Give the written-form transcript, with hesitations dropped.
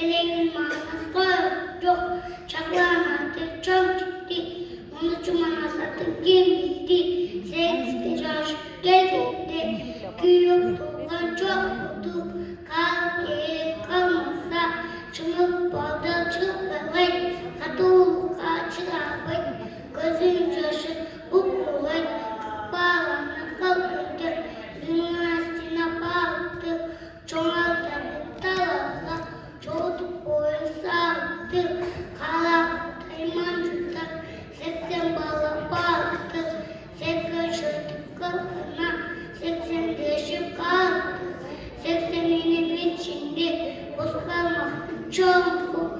Eleğin manası yok. Çaklanatı çok ciddi. Onu çumana satın kim bildi. Seks bir aşık geldi. Güyük tuğlan çok oldu. Kal gerek kalmasa. Çımık balda çıkmayın. Katulu kaçıramayın. Gözün yaşı buklulayın. Bağlanı kalkınca. Üniversitine baktı. Çoğaltanı talala. Çocuk boyu sağdı. Kalakta imancıklar. Seksen bala baktı. 80 kalkına. 80 değişip kalktı. 80'inin içinde boz kalmaktı çok.